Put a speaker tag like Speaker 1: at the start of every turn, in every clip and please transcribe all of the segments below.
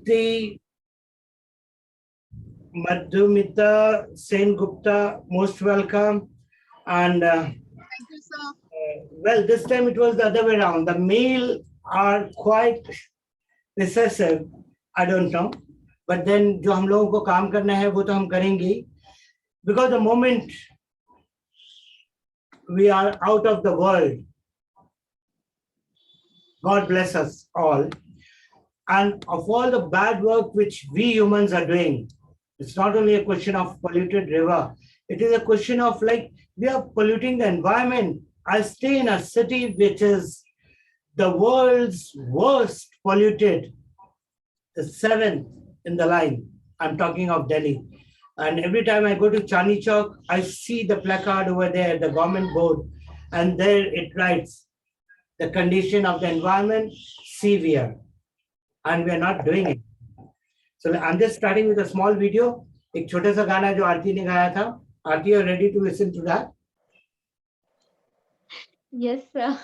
Speaker 1: Aditi, Madhumita Sen Gupta, most welcome. And
Speaker 2: Thank you, sir.
Speaker 1: well, this time it was the other way around. The male are quite recessive. I don't know. But then जो हम लोगों को काम करना है वो तो हम करेंगे. Because the moment we are out of the world, God bless us all. And of all the bad work which we humans are doing, it's not only a question of polluted river, it is a question of like we are polluting the environment. I stay in a city which is the world's worst polluted, the seventh in the line. I'm talking of Delhi. And every time I go to Chandni Chowk, I see the placard over there, the government board, and there it writes, the condition of the environment severe, and we are not doing it. So I'm just starting with a small video. एक छोटा सा गाना जो आरती ने गाया था. Aarti, you ready to listen to that?
Speaker 3: Yes, sir.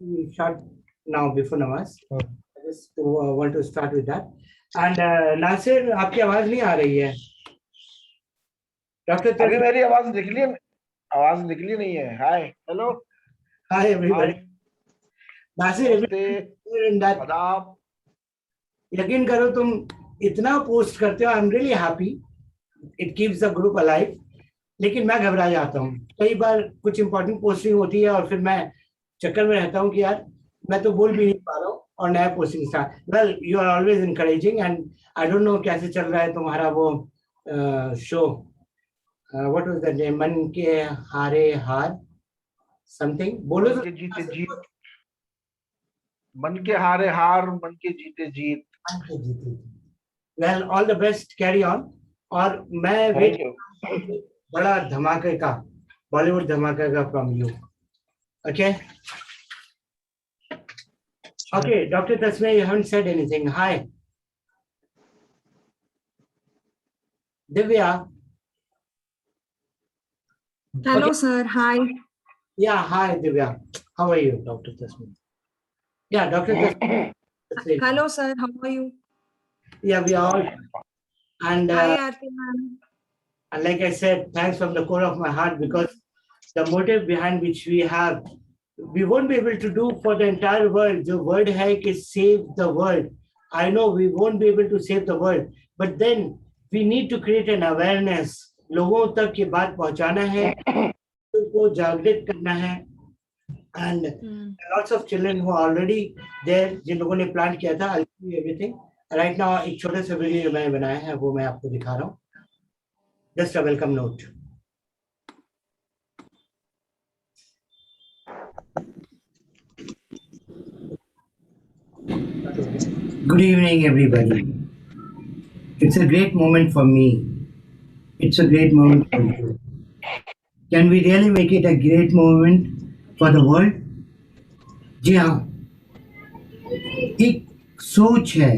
Speaker 1: We start now before namaz. I just want to start with that. And Nasir, आपकी आवाज नहीं आ रही है. Dr.
Speaker 4: अभी मेरी आवाज निकली नहीं है. Hi, hello.
Speaker 1: Hi everybody. Nasir, in that.
Speaker 4: आदाब.
Speaker 1: यकीन करो तुम इतना पोस्ट करते हो. I'm really happy. It keeps the group alive. लेकिन मैं घबरा जाता हूँ. कई बार कुछ इंपॉर्टेंट पोस्टिंग होती है और फिर मैं चक्कर में रहता हूँ कि यार मैं तो बोल भी नहीं पा रहा हूँ और नया posting start. Well you are always encouraging and I don't know कैसे चल रहा है तुम्हारा वो show. What was the name? मन के हारे हार समथिंग बोलो.
Speaker 4: मन के जीते जीत. मन के हारे हार, मन के जीते जीत.
Speaker 1: Well all the best, carry on. और मैं वेट बड़ा धमाके का, बॉलीवुड धमाके का from you. Okay okay. Doctor तस्मे, you haven't said anything. Hi Divya.
Speaker 5: Hello,
Speaker 1: Okay.
Speaker 5: sir. Hi.
Speaker 1: Yeah, hi Divya. How are you, Dr. Tasmin? Yeah, Dr. Tasmin.
Speaker 5: Hello, sir. How are you?
Speaker 1: Yeah, we are all. And
Speaker 5: Hi, Aarti ma'am.
Speaker 1: and like I said, thanks from the core of my heart, because the motive behind which we have, we won't be able to do for the entire world. The word hai ki save the world. I know we won't be able to save the world, but then we need to create an awareness. लोगों तक ये बात पहुंचाना है, उनको जागृत करना है. And lots of children who are already there, जिन लोगों ने प्लान किया था, I'll show you everything. Right now एक छोटा सा वीडियो मैंने बनाया है, वो मैं आपको दिखा रहा हूँ. Just a welcome note. Good evening, everybody. It's a great moment for me. It's a great moment for you. Can we really make it a great moment for the world? जी हाँ, एक सोच है,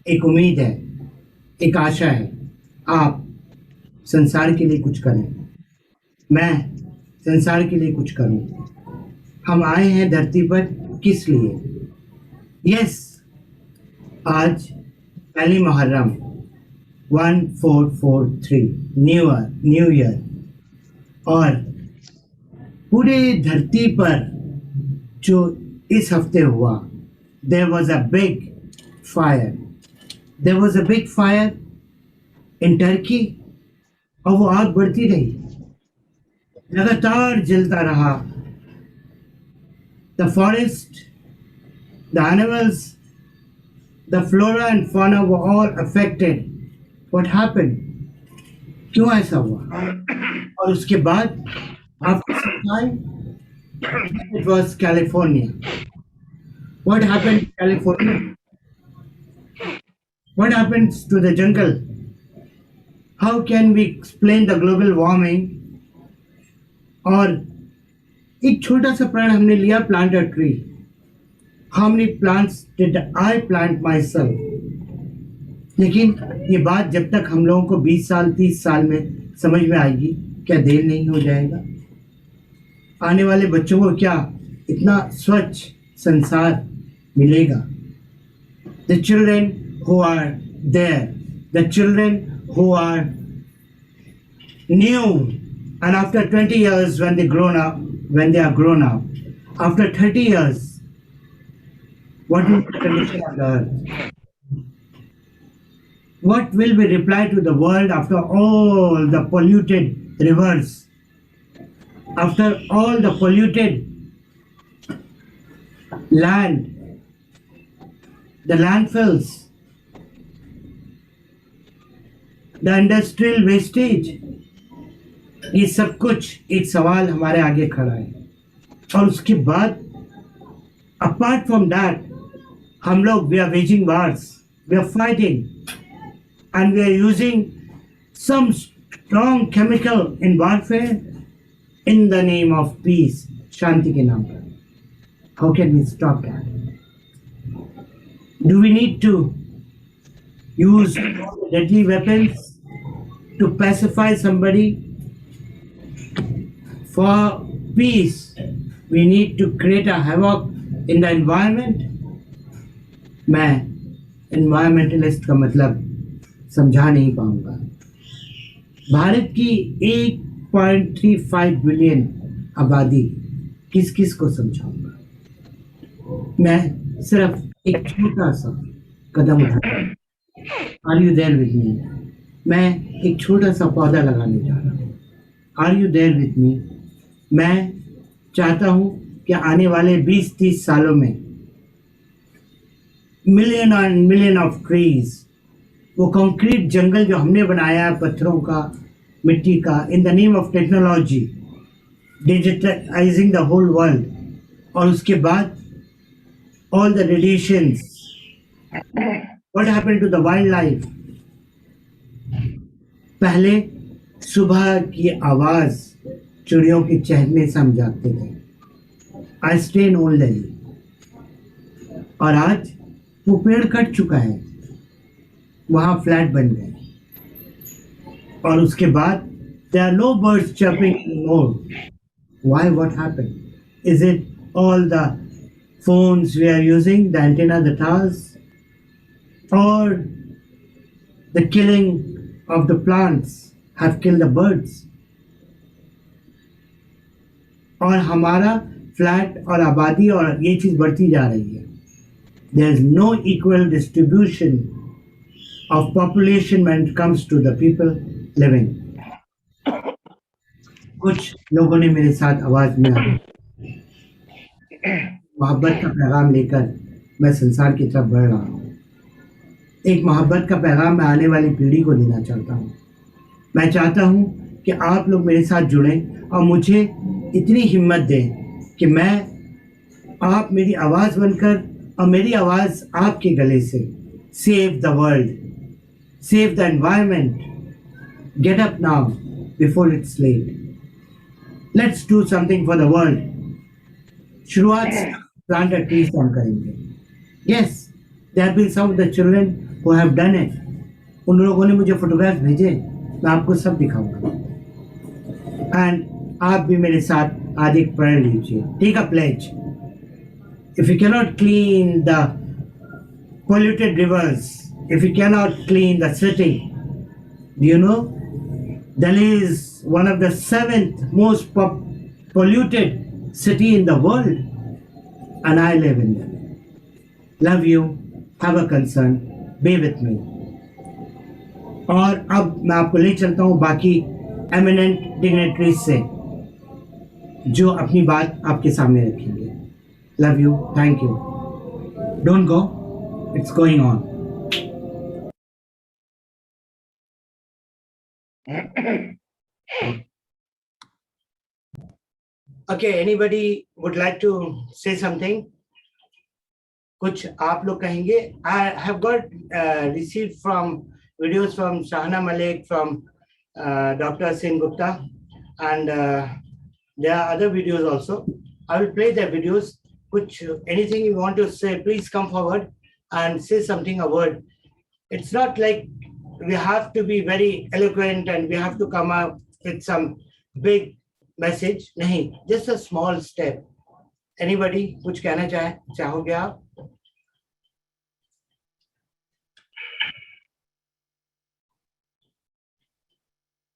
Speaker 1: एक उम्मीद है, एक आशा है. आप संसार के लिए कुछ करें, मैं संसार के लिए कुछ करूं. हम आए हैं धरती पर किस लिए? यस, आज पहली मुहर्रम 1443 न्यू ईयर, और पूरे धरती पर जो इस हफ्ते हुआ, there was a big fire. There was a big fire in Turkey, और वो आग बढ़ती रही, लगातार जलता रहा. The forest, the animals, the flora and fauna were all affected. What happened? क्यों ऐसा हुआ? और उसके बाद after some time, it was California. What happened in California? What happens to the jungle? How can we explain the global warming? और एक छोटा सा प्लान हमने लिया, plant a tree. How many plants did I plant myself? लेकिन ये बात जब तक हम लोगों को 20 साल 30 साल में समझ में आएगी, क्या देर नहीं हो जाएगा? आने वाले बच्चों को क्या इतना स्वच्छ संसार मिलेगा? The children who are there, the children who are new, and after 20 years when they are grown up, after 30 years, what will be the condition of the earth? What will be reply to the world after all the polluted rivers, after all the polluted land, the landfills, the industrial wastage? ये सब कुछ एक सवाल हमारे आगे खड़ा है। और उसके बाद apart from that, हम लोग we are waging wars, we are fighting, and we are using some strong chemical in warfare in the name of peace, शांति के नाम पर. How can we stop that? Do we need to use deadly weapons to pacify somebody? For peace, we need to create a havoc in the environment. मैं environmentalist का मतलब समझा नहीं पाऊंगा। भारत की 1.35 बिलियन आबादी किस किस को समझाऊंगा? मैं सिर्फ एक छोटा सा कदम उठाऊंगा। Are you there with me? मैं एक छोटा सा पौधा लगाने जा रहा हूँ। Are you there with me? मैं चाहता हूँ कि आने वाले 20-30 सालों में million and million of trees, वो कंक्रीट जंगल जो हमने बनाया है पत्थरों का, मिट्टी का, in the name of technology, digitalizing the whole world, और उसके बाद all the radiations, what happened to the wildlife? पहले सुबह की आवाज चिड़ियों के चहकने से हम जागते थे। I stay in old Delhi, और आज वो पेड़ कट चुका है, वहां फ्लैट बन गए, और उसके बाद there are no birds chirping anymore. Why? What happened? Is it all the phones we are using, the antenna, the towers, or the killing of the plants have killed the birds? और हमारा flat और आबादी और ये चीज बढ़ती जा रही है. There is no equal distribution of population when it comes to the people living. कुछ लोगों ने मेरे साथ आवाज में मोहब्बत का पैगाम लेकर मैं संसार की तरफ बढ़ रहा हूँ. एक मोहब्बत का पैगाम मैं आने वाली पीढ़ी को देना चाहता हूँ. मैं चाहता हूँ कि आप लोग मेरे साथ जुड़ें और मुझे इतनी हिम्मत दें कि मैं, आप मेरी आवाज़ बनकर और मेरी आवाज़ आपके गले से, save the world, save the environment, get up now before it's late, let's do something for the world. शुरुआत से प्लांट अ ट्री हम करेंगे. Yes, there have been some of the children who have done it. उन लोगों ने मुझे photograph भेजे, मैं आपको सब दिखाऊंगा. एंड आप भी मेरे साथ आज एक प्रण लीजिए. Take a pledge. If you cannot clean the polluted rivers, if you cannot clean the city, do you know Delhi is one of the 7th most polluted city in the world, and I live in Delhi. Love you, have a concern, be with me. और अब मैं आपको ले चलता हूँ बाकी eminent dignitaries से जो अपनी बात आपके सामने रखेंगे. Love you. Thank you. Don't go. It's going on. Okay. Anybody would like to say something? कुछ आप लोग कहेंगे? I have got received from videos from Shahana Malik, from Dr. Sen Gupta, and there are other videos also. I will play their videos. Which anything you want to say, please come forward and say something, a word. It's not like we have to be very eloquent and we have to come up with some big message. Nahi, just a small step. Anybody कुछ कहना चाहोगे आप?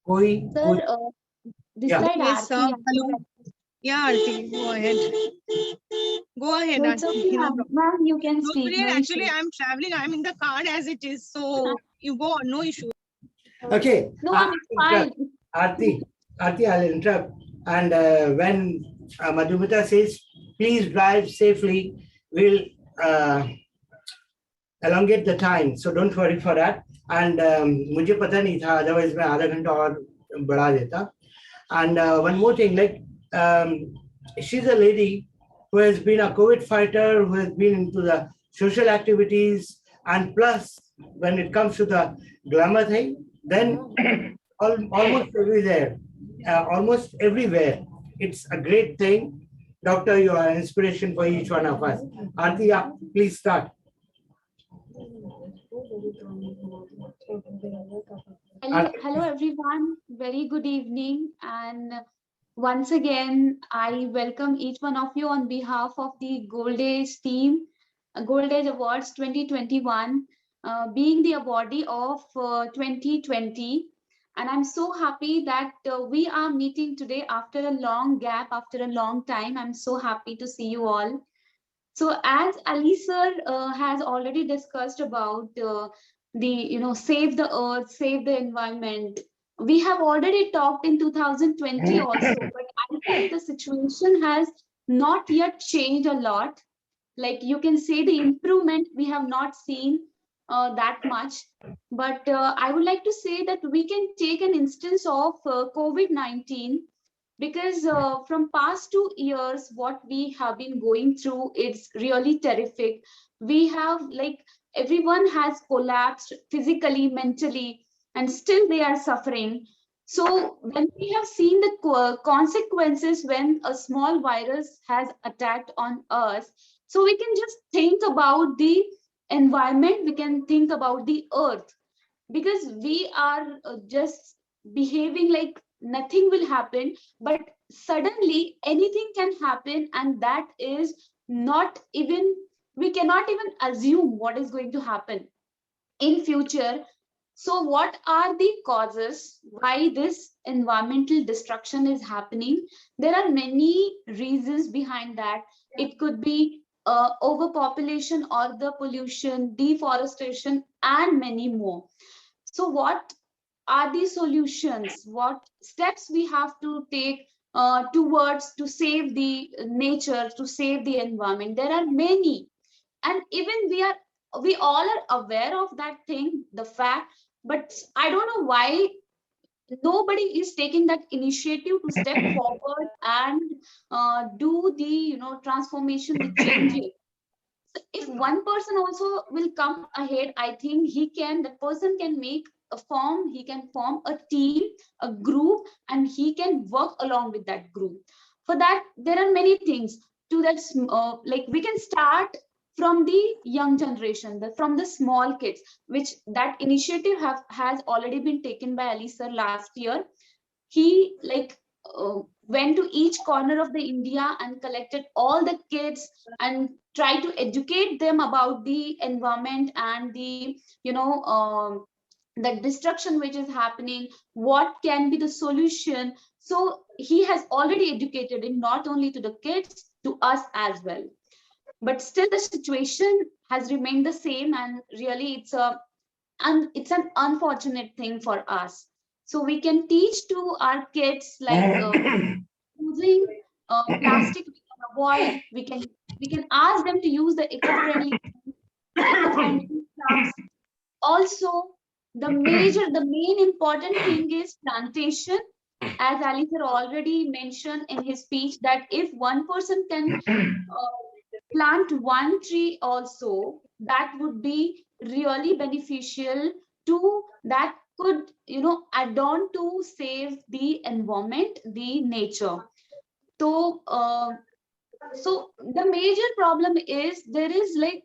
Speaker 1: कोई
Speaker 2: Sir, this
Speaker 1: Yeah.
Speaker 2: side
Speaker 5: Yes, sir.
Speaker 2: Aarti.
Speaker 5: Hello. Yeah, Aarti, go ahead. Go ahead,
Speaker 2: No, it's
Speaker 5: Aarti.
Speaker 2: okay,
Speaker 5: No
Speaker 2: ma'am.
Speaker 5: problem.
Speaker 2: Ma'am, you can
Speaker 5: No,
Speaker 2: speak.
Speaker 5: Priya,
Speaker 2: No
Speaker 5: actually,
Speaker 2: issue.
Speaker 5: I'm traveling. I'm in the car as it is. So you go on, no issue.
Speaker 1: Okay.
Speaker 2: No, ma'am, it's fine.
Speaker 1: Aarti, I'll interrupt. And when Madhumita says, please drive safely, we'll elongate the time. So don't worry for that. And मुझे पता नहीं था, otherwise मैं आधा घंटा और बढ़ा देता. And one more thing, like she's a lady who has been a COVID fighter, who has been into the social activities, and plus when it comes to the glamour thing, then almost everywhere. It's a great thing. Doctor, you are an inspiration for each one of us. Aarti, yeah, please start.
Speaker 2: Hello, everyone. Very good evening. And once again, I welcome each one of you on behalf of the Gold Age team, Gold Age Awards 2021, being the awardee of 2020. And I'm so happy that we are meeting today after a long gap, after a long time. I'm so happy to see you all. So as Ali sir has already discussed about the save the earth, save the environment. We have already talked in 2020 also, but I think the situation has not yet changed a lot. Like you can say the improvement we have not seen that much. But I would like to say that we can take an instance of COVID-19 because from past 2 years what we have been going through, it's really terrific. We have like everyone has collapsed physically, mentally, and still they are suffering. So when we have seen the consequences when a small virus has attacked on us, so we can just think about the environment, we can think about the earth, because we are just behaving like nothing will happen, but suddenly anything can happen, and that is not even, we cannot even assume what is going to happen in future. So what are the causes why this environmental destruction is happening? There are many reasons behind that. It could be overpopulation or the pollution, deforestation, and many more. So what are the solutions? What steps we have to take towards to save the nature, to save the environment? There are many, and even we all are aware of that thing, the fact, but I don't know why nobody is taking that initiative to step forward and do the transformation, the changes. If one person also will come ahead, I think that person can make a form, he can form a team, a group, and he can work along with that group. For that there are many things to that, like we can start from the young generation, from the small kids, which that initiative has already been taken by Ali sir last year. He like went to each corner of the India and collected all the kids and try to educate them about the environment and the the destruction which is happening, what can be the solution. So he has already educated it not only to the kids, to us as well. But still the situation has remained the same, and really it's an unfortunate thing for us. So we can teach to our kids like using plastic we can avoid. We can ask them to use the eco-friendly stuff. Also, the main important thing is plantation. As Ali sir already mentioned in his speech, that if one person can plant one tree also, that would be really beneficial to, that could add on to save the environment, the nature. So so the major problem is there is like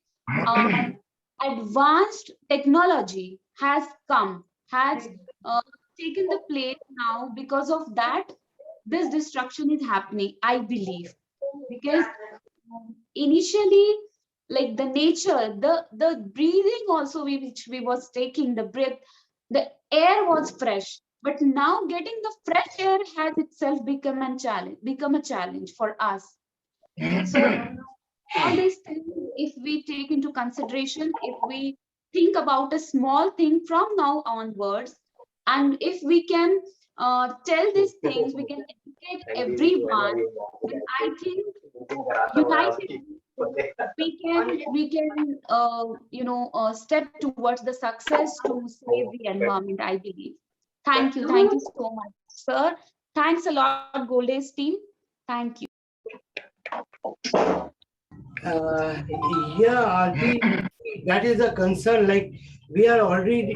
Speaker 2: advanced technology has come, has taken the place now. Because of that, this destruction is happening, I believe, because initially, like the nature, the breathing also which we was taking, the breath, the air was fresh. But now getting the fresh air has itself become a challenge for us. So all these things, if we take into consideration, if we think about a small thing from now onwards, and if we can tell these things, we can educate everyone, then I think united we can step towards the success to save the environment, I believe. Thank you so much, sir. Thanks a lot, Goldays team. Thank you.
Speaker 1: Uh, yeah, Aarti, that is a concern. Like we are already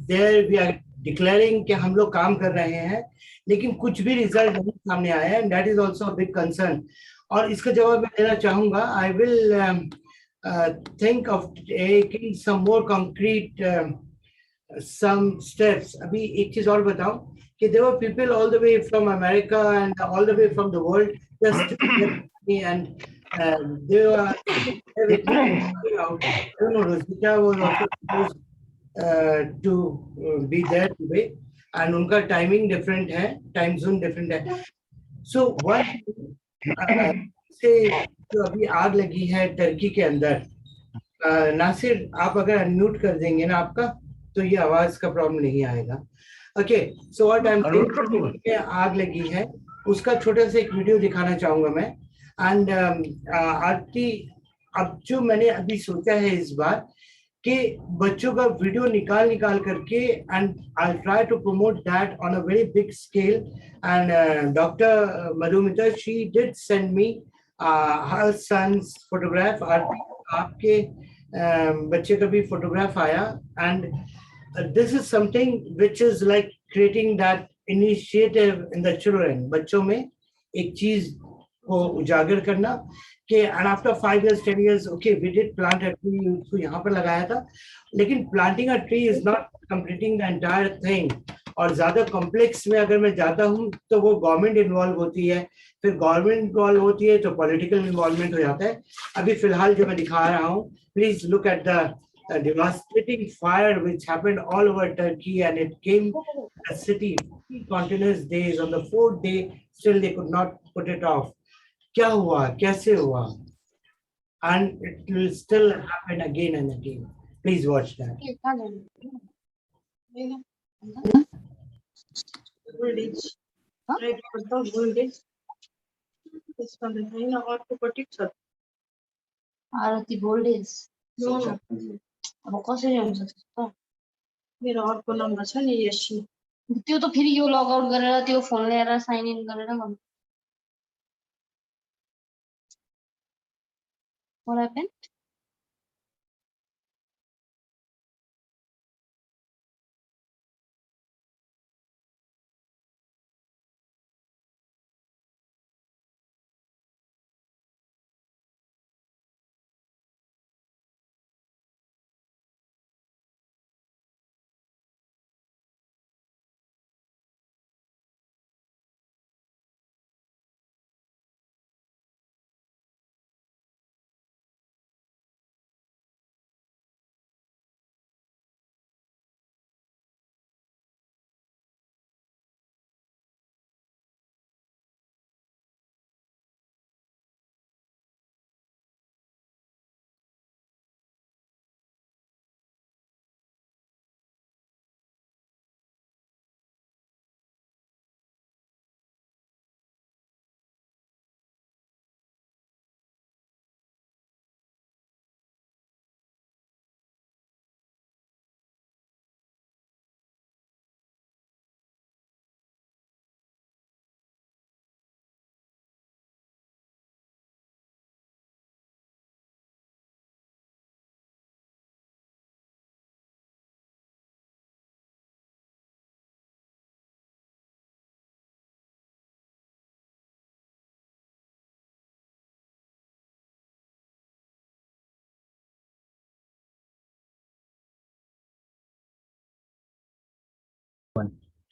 Speaker 1: there. We are declaring कि हम लोग काम कर रहे हैं, लेकिन कुछ भी रिजल्ट नहीं सामने आया है. And that is also a big concern. और इसका जवाब मैं देना चाहूँगा. I will think of taking some more concrete some steps. अभी एक चीज और बताऊं कि there were people all the way from America and all the way from the world just and they were out. I don't know, Rosita was also supposed to be there today, and उनका timing different है, time zone different है. So one से जो अभी आग लगी है Turkey के अंदर, नासिर आप अगर अनम्यूट कर देंगे ना आपका, तो ये आवाज का प्रॉब्लम नहीं आएगा. Okay, so what I am आग लगी है उसका छोटा सा एक वीडियो दिखाना चाहूंगा मैं. एंड आरती, अब जो मैंने अभी सोचा है इस बार कि बच्चों का वीडियो निकाल निकाल करके, and I try to promote that on a very big scale. And doctor Madhumita, she did send me her sons photograph. आपके बच्चे का भी फोटोग्राफ आया. And this is something which is like creating that initiative in the children. बच्चों में एक चीज को उजागर करना कि and after 5 years 10 years okay we did plant a tree, उसको यहाँ पर लगाया था, लेकिन planting a tree is not completing the entire thing. और ज्यादा कॉम्प्लेक्स में अगर मैं जाता हूँ तो वो गवर्नमेंट इन्वॉल्व होती है, फिर गवर्नमेंट इन्वॉल्व होती है तो पॉलिटिकल इन्वॉल्वमेंट हो जाता है. अभी फिलहाल जो मैं दिखा रहा हूँ, please look at the devastating fire which happened all over Turkey, and it came a city 3 continuous days. On the 4th day still they could not put it off. क्या हुआ, कैसे हुआ? And it will still happen again and again. Please watch that.
Speaker 2: आरती गोल्डेज अब कसरी हुन्छ त्यस्तो? मेरो अर्को नम्बर छ नि यसी, त्यो त फेरि यो लगआउट गरेर त्यो फोन लिएर साइन इन गरेर गर्नु. What happened?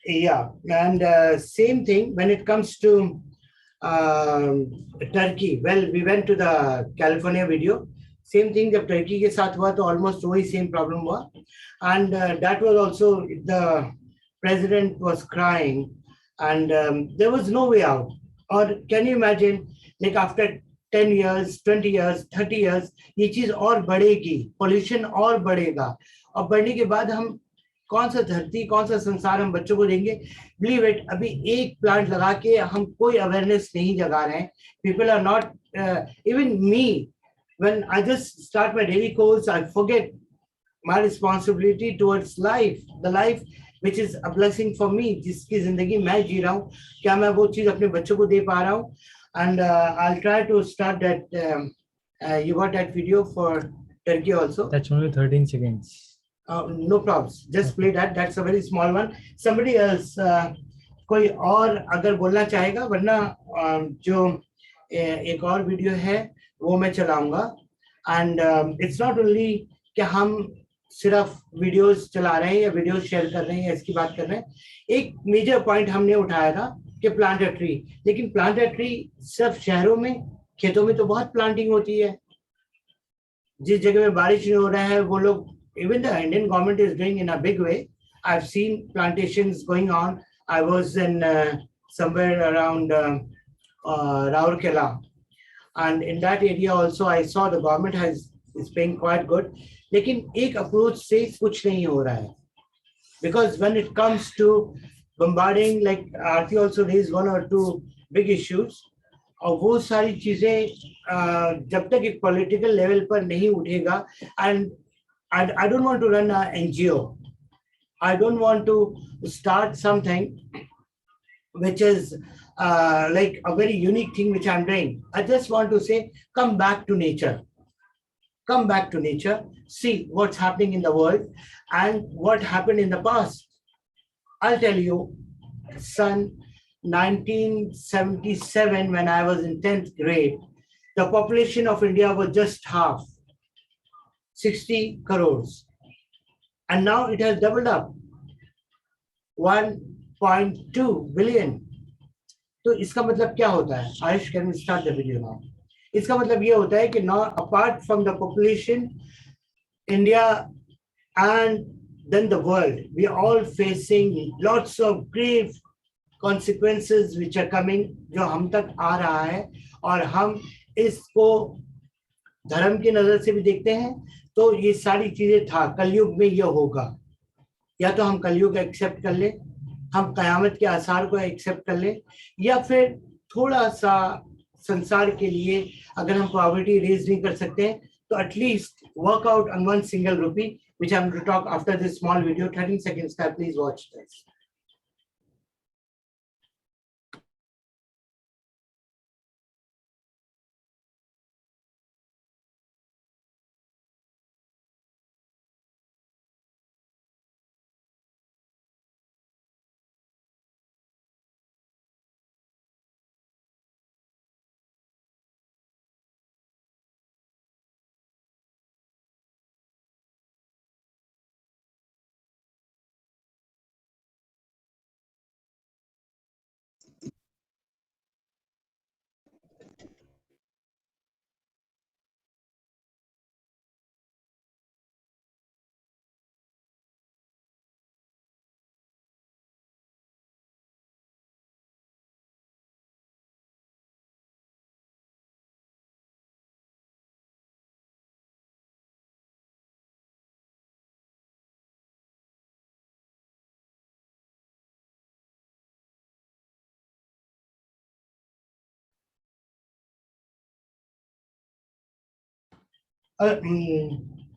Speaker 1: Yeah, and same thing when it comes to Turkey. Well, we went to the California video. Same thing जब टर्की के साथ हुआ तो almost वही same problem हुआ, and that was also the president was crying, and there was no way out. Or can you imagine, like after 10 years, 20 years, 30 years, ये चीज और बढ़ेगी, pollution और बढ़ेगा, और बढ़ने के बाद हम कौन सा धरती, कौन सा संसार हम बच्चों को देंगे? बिलीव इट, अभी एक प्लांट लगा के हम कोई अवेयरनेस नहीं जगा रहे हैं. People are not, even me, when I just start my daily course, I forget my responsibility towards life, the life which is a blessing for me, जिसकी जिंदगी मैं जी रहा हूँ, क्या मैं वो चीज अपने बच्चों को दे पा रहा हूँ? And I'll try to start that. You got that video for Turkey also?
Speaker 3: That's only 13 seconds.
Speaker 1: No problems. Just play that. That's a very small one. Somebody else, कोई और अगर बोलना चाहेगा, वरना जो एक और वीडियो है वो मैं चलाऊंगा. And it's not only कि हम सिर्फ वीडियोस चला रहे हैं या वीडियोस शेयर कर रहे हैं या इसकी बात कर रहे हैं. एक मेजर पॉइंट हमने उठाया था कि प्लांट अ ट्री, लेकिन प्लांट अ ट्री सिर्फ शहरों में, खेतों में तो बहुत प्लांटिंग होती है. जिस जगह में बारिश नहीं हो रहा है वो लोग, even the Indian government is doing in a big way. I've seen plantations going on. I was in somewhere around Raurkela, and in that area also I saw the government is paying quite good. लेकिन एक approach से कुछ नहीं हो रहा है, because when it comes to bombarding, like Aarti also raised one or two big issues, और वो सारी चीजें जब तक एक पॉलिटिकल लेवल पर नहीं उठेगा, and I don't want to run an NGO. I don't want to start something which is like a very unique thing which I'm doing. I just want to say, come back to nature. Come back to nature, see what's happening in the world and what happened in the past. I'll tell you, son, 1977, when I was in 10th grade, the population of India was just half, 60 crores. And now it has doubled up, 1.2 billion. तो इसका मतलब क्या होता है? Ayush, can we start the video now? इसका मतलब ये होता है कि now, apart from the population, India and then the world, we are all facing lots of grave consequences which are coming, जो हम तक आ रहा है, और हम इसको धर्म की नजर से भी देखते हैं. तो ये सारी चीजें था, कलयुग में ये होगा. या तो हम कलयुग एक्सेप्ट कर ले, हम कयामत के आसार को एक्सेप्ट कर ले, या फिर थोड़ा सा संसार के लिए अगर हम पॉवर्टी रेज नहीं कर सकते हैं, तो at least work out on 1 single rupee, which I'm going to talk after this small video. 13 seconds का, please watch this.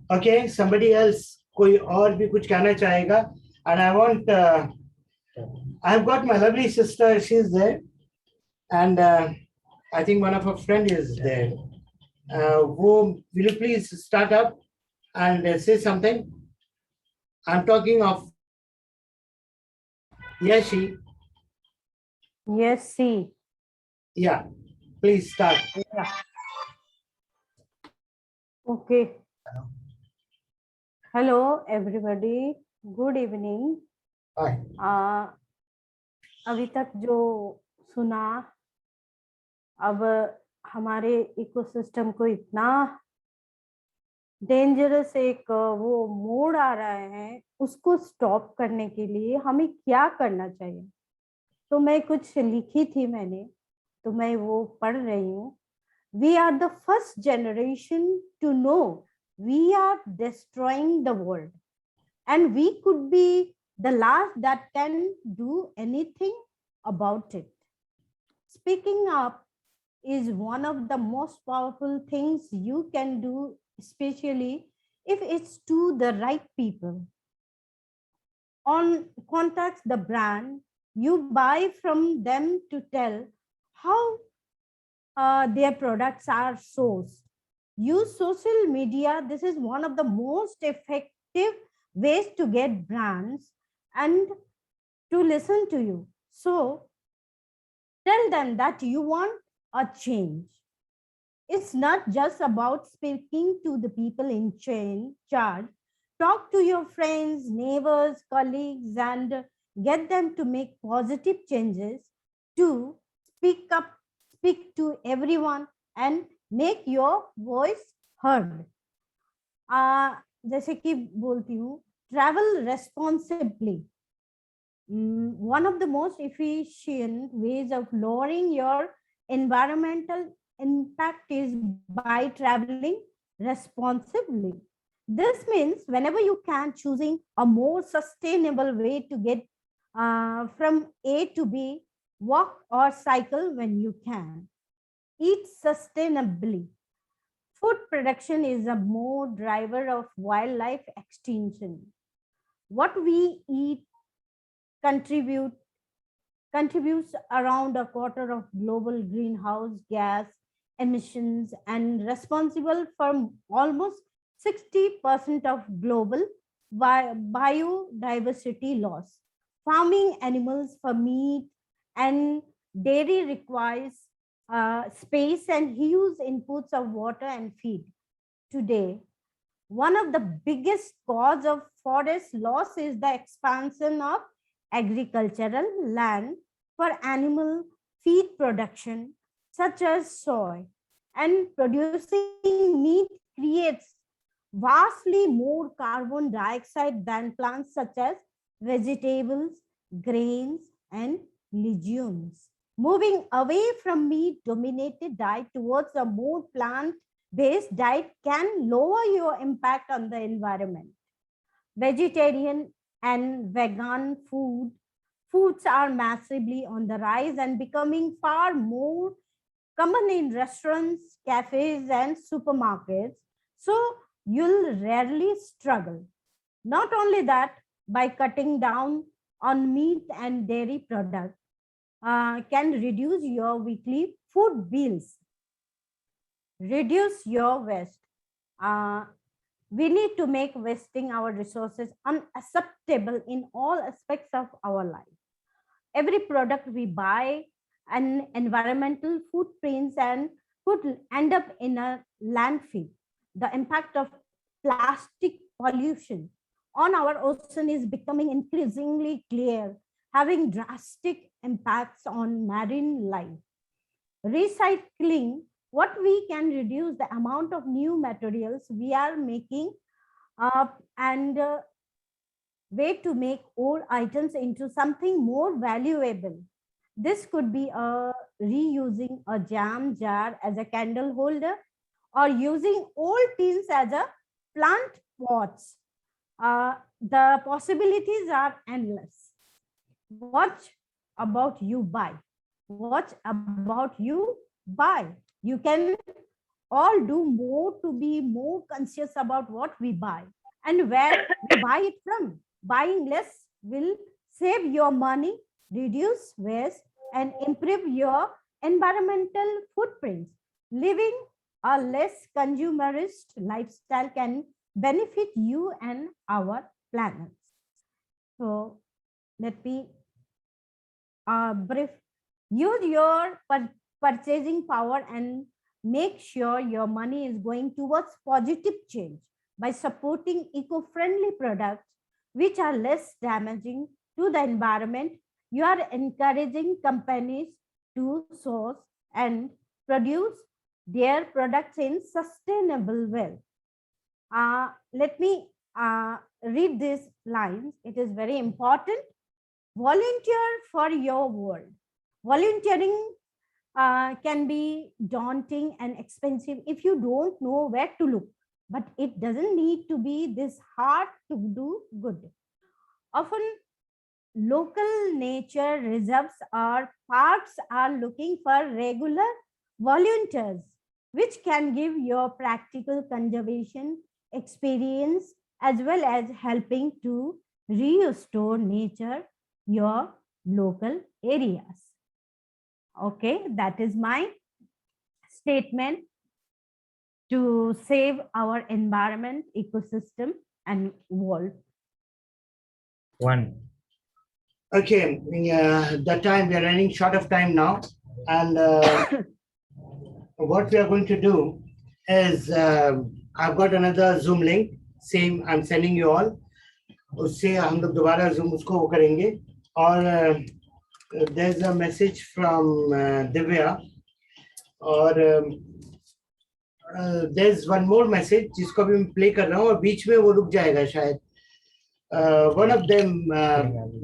Speaker 1: Okay, somebody else, कोई और भी कुछ कहना चाहेगा? And I want, I've got my lovely sister, she's there, and I think one of her friend is there. Will you please start up and say something? I'm talking of Yashi.
Speaker 6: Yes, see.
Speaker 1: Yeah, please start.
Speaker 6: Yeah. Okay. Hello, everybody. Good evening.
Speaker 1: Hi.
Speaker 6: अभी तक जो सुना, अब हमारे ecosystem को इतना dangerous एक वो मोड़ आ रहा है, उसको स्टॉप करने के लिए हमें क्या करना चाहिए? तो मैं कुछ लिखी थी मैंने, तो मैं वो पढ़ रही हूँ. We are the first generation to know we are destroying the world, and we could be the last that can do anything about it. Speaking up is one of the most powerful things you can do, especially if it's to the right people. On contacts the brand you buy from them to tell how their products are sourced. Use social media. This is one of the most effective ways to get brands and to listen to you. So tell them that you want a change. It's not just about speaking to the people in charge. Talk to your friends, neighbors, colleagues, and get them to make positive changes. To speak up, speak to everyone, and make your voice heard. जैसे कि बोलती हूँ, travel responsibly. One of the most efficient ways of lowering your environmental impact is by traveling responsibly. This means whenever you can, choosing a more sustainable way to get from A to B, walk or cycle when you can. Eat sustainably. Food production is a more driver of wildlife extinction. What we eat contributes around a quarter of global greenhouse gas emissions and responsible for almost 60% of global biodiversity loss. Farming animals for meat and dairy requires space and huge inputs of water and feed. Today, one of the biggest cause of forest loss is the expansion of agricultural land for animal feed production, such as soy, and producing meat creates vastly more carbon dioxide than plants such as vegetables, grains, and legumes. Moving away from meat-dominated diet towards a more plant-based diet can lower your impact on the environment. Vegetarian and vegan foods are massively on the rise and becoming far more common in restaurants, cafes, and supermarkets. So you'll rarely struggle. Not only that, by cutting down on meat and dairy products, can reduce your weekly food bills, reduce your waste. We need to make wasting our resources unacceptable in all aspects of our life. Every product we buy an environmental footprints and could end up in a landfill. The impact of plastic pollution on our ocean is becoming increasingly clear, having drastic impacts on marine life. Recycling, what we can reduce the amount of new materials we are making and way to make old items into something more valuable. This could be reusing a jam jar as a candle holder or using old tins as a plant pots. The possibilities are endless. What about you buy? What about you buy? You can all do more to be more conscious about what we buy and where we buy it from. Buying less will save your money, reduce waste, and improve your environmental footprints. Living a less consumerist lifestyle can benefit you and our planet. So let me brief. Use your purchasing power and make sure your money is going towards positive change by supporting eco-friendly products which are less damaging to the environment you are encouraging companies to source and produce their products in sustainable way. Let me read these lines. It is very important. Volunteer for your world. Volunteering can be daunting and expensive if you don't know where to look, but it doesn't need to be this hard to do good. Often local nature reserves or parks are looking for regular volunteers, which can give your practical conservation experience as well as helping to restore nature your local areas. Okay, that is my statement to save our environment, ecosystem, and world.
Speaker 1: One. Okay, the time, we are running short of time now. And what we are going to do is, I've got another Zoom link, same I'm sending you all. उससे हम लोग दोबारा Zoom उसको वो करेंगे. और there's a message from Divya. और there's one more message जिसको भी मैं play कर रहा हूँ और बीच में वो रुक जाएगा शायद. One of them,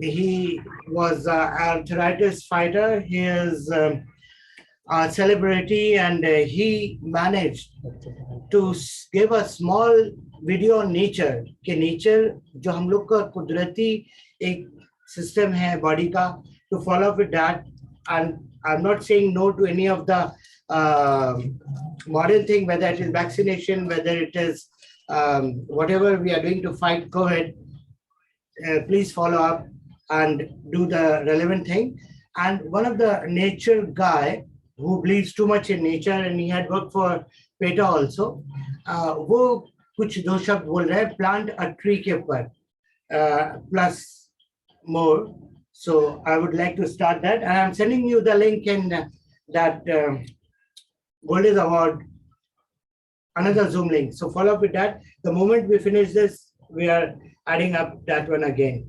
Speaker 1: he was an arthritis fighter. He is a celebrity, and he managed to give a small video on nature. कि nature जो हम लोग का कुदरती एक system है body का, to follow with that. And I'm not saying no to any of the modern thing, whether it is vaccination, whether it is whatever we are doing to fight COVID. Please follow up and do the relevant thing. And one of the nature guy who believes too much in nature, and he had worked for PETA also, वो कुछ दो शब्द बोल रहे हैं plant a tree के ऊपर plus more. So I would like to start that, and I'm sending you the link in that Goldage Award, another Zoom link. So follow up with that. The moment we finish this, we are adding up that one again.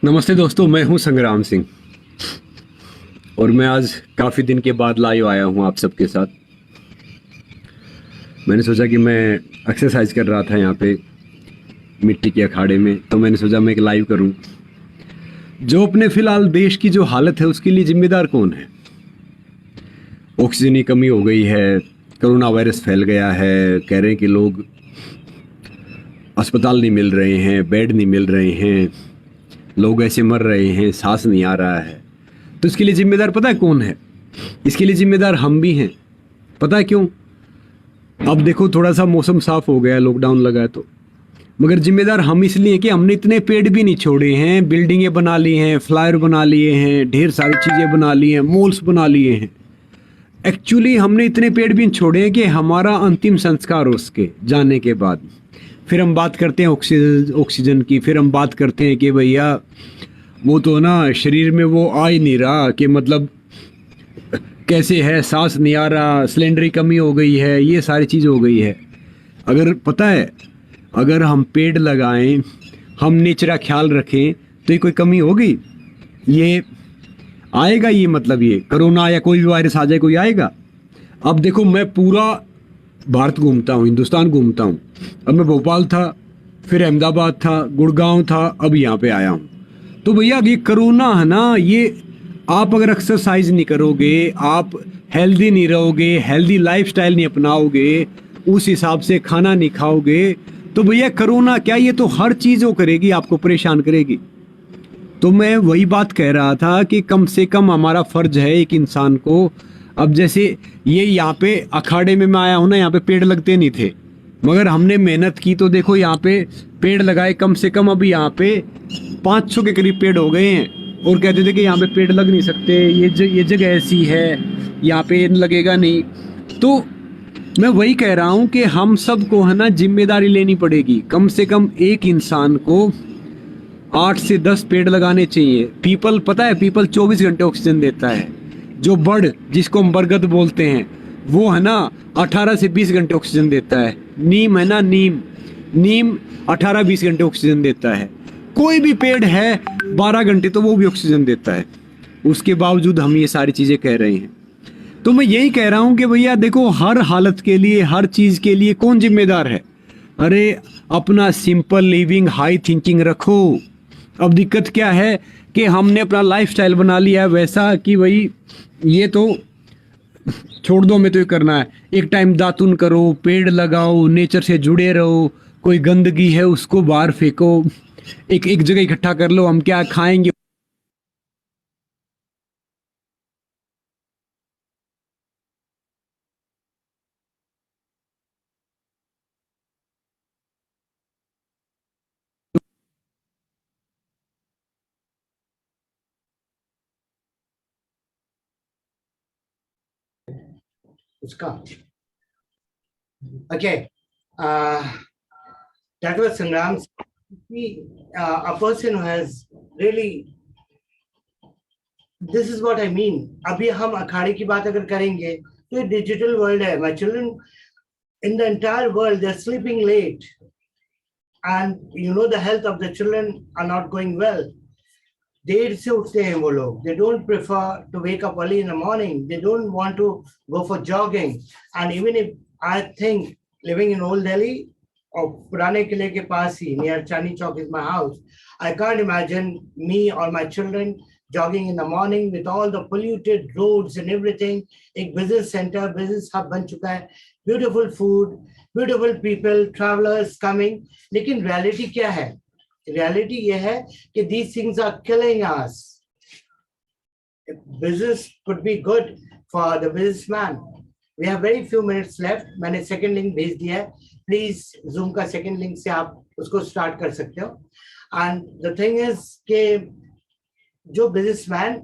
Speaker 3: नमस्ते दोस्तों, मैं हूं संग्राम सिंह और मैं आज काफ़ी दिन के बाद लाइव आया हूं आप सबके साथ. मैंने सोचा कि मैं एक्सरसाइज कर रहा था यहाँ पे मिट्टी के अखाड़े में, तो मैंने सोचा मैं एक लाइव करूं. जो अपने फिलहाल देश की जो हालत है उसके लिए जिम्मेदार कौन है? ऑक्सीजन की कमी हो गई है, कोरोना वायरस फैल गया है, कह रहे हैं कि लोग अस्पताल नहीं मिल रहे हैं, बेड नहीं मिल रहे हैं, लोग ऐसे मर रहे हैं, सांस नहीं आ रहा है. तो इसके लिए जिम्मेदार पता है कौन है? इसके लिए जिम्मेदार हम भी हैं. पता है क्यों? अब देखो थोड़ा सा मौसम साफ हो गया, लॉकडाउन लगा है तो, मगर जिम्मेदार हम इसलिए कि हमने इतने पेड़ भी नहीं छोड़े हैं, बिल्डिंगें बना ली हैं, फ्लाईओवर बना लिए हैं, ढेर सारी चीज़ें बना ली हैं, मॉल्स बना लिए हैं. एक्चुअली हमने इतने पेड़ भी छोड़े हैं कि हमारा अंतिम संस्कार हो उसके जाने के बाद फिर हम बात करते हैं ऑक्सीजन की, फिर हम बात करते हैं कि भैया वो तो ना शरीर में वो आ ही नहीं रहा, कि मतलब कैसे है, सांस नहीं आ रहा, सिलेंडर की कमी हो गई है, ये सारी चीज़ हो गई है. अगर पता है, अगर हम पेड़ लगाएं, हम नेचर का ख्याल रखें, तो ये कोई कमी होगी? ये आएगा? ये मतलब ये कोरोना या कोई भी वायरस आ जाए, कोई आएगा? अब देखो मैं पूरा भारत घूमता हूँ, हिंदुस्तान घूमता हूँ. अब मैं भोपाल था, फिर अहमदाबाद था, गुड़गांव था, अब यहाँ पे आया हूँ. तो भैया ये कोरोना है ना, ये आप अगर एक्सरसाइज नहीं करोगे, आप हेल्दी नहीं रहोगे, हेल्दी लाइफस्टाइल नहीं अपनाओगे, उस हिसाब से खाना नहीं खाओगे, तो भैया कोरोना क्या, ये तो हर चीज़ वो करेगी, आपको परेशान करेगी. तो मैं वही बात कह रहा था कि कम से कम हमारा फ़र्ज है एक इंसान को. अब जैसे ये यहाँ पे अखाड़े में मैं आया हूँ ना, यहाँ पे पेड़ लगते नहीं थे, मगर हमने मेहनत की तो देखो यहाँ पे पेड़ लगाए. कम से कम अभी यहाँ पे 500 के करीब पेड़ हो गए हैं. और कहते थे कि यहाँ पे पेड़ लग नहीं सकते, ये जगह ऐसी है, यहाँ पे लगेगा नहीं. तो मैं वही कह रहा हूँ कि हम सबको है ना जिम्मेदारी लेनी पड़ेगी. कम से कम एक इंसान को 8 से 10 पेड़ लगाने चाहिए. पीपल, पता है पीपल 24 घंटे ऑक्सीजन देता है. जो बर्ड, जिसको हम बरगद बोलते हैं, वो है ना 18 से 20 घंटे ऑक्सीजन देता है. नीम है ना, नीम नीम 18-20 घंटे ऑक्सीजन देता है, कोई भी पेड़ है 12 घंटे तो वो भी ऑक्सीजन देता है, उसके बावजूद हम ये सारी चीज़ें कह रहे हैं। तो मैं यही कह रहा हूँ कि भैया देखो, हर हालत के लिए, हर चीज़ के लिए कौन जिम्मेदार है? अरे अपना सिंपल लिविंग, हाई थिंकिंग रखो। अब दिक्कत क्या है कि हमने अपना लाइफस्टाइल बना लिया है वैसा कि भाई ये तो छोड़ दो, हमें तो ये करना है। एक टाइम दातुन करो, पेड़ लगाओ, नेचर से जुड़े रहो, कोई गंदगी है उसको बाहर फेंको, एक जगह इकट्ठा कर लो, हम क्या खाएंगे।
Speaker 1: उसका okay, that was Sangram. A person who has really, this is what I mean. अभी हम अखाड़े की बात अगर करेंगे तो ये डिजिटल वर्ल्ड है. My children in the entire world, they're sleeping late, and you know the health of the children are not going well. देर से उठते हैं वो लोग. They don't prefer to wake up early in the morning. They don't want to go for jogging. And even if I think living in Old Delhi or Purane Kile ke paas hi, near Chandni Chowk is my house, I can't imagine me or my children jogging in the morning with all the polluted roads and everything. एक business center, business hub बन चुका है. Beautiful food, beautiful people, travelers coming. लेकिन reality क्या है? Reality ये है कि these things are killing us. Business could be good for the businessman. We have very few minutes left. मैंने second link भेज दिया है. Please Zoom का second link से आप उसको start कर सकते हो. And the thing is कि जो businessman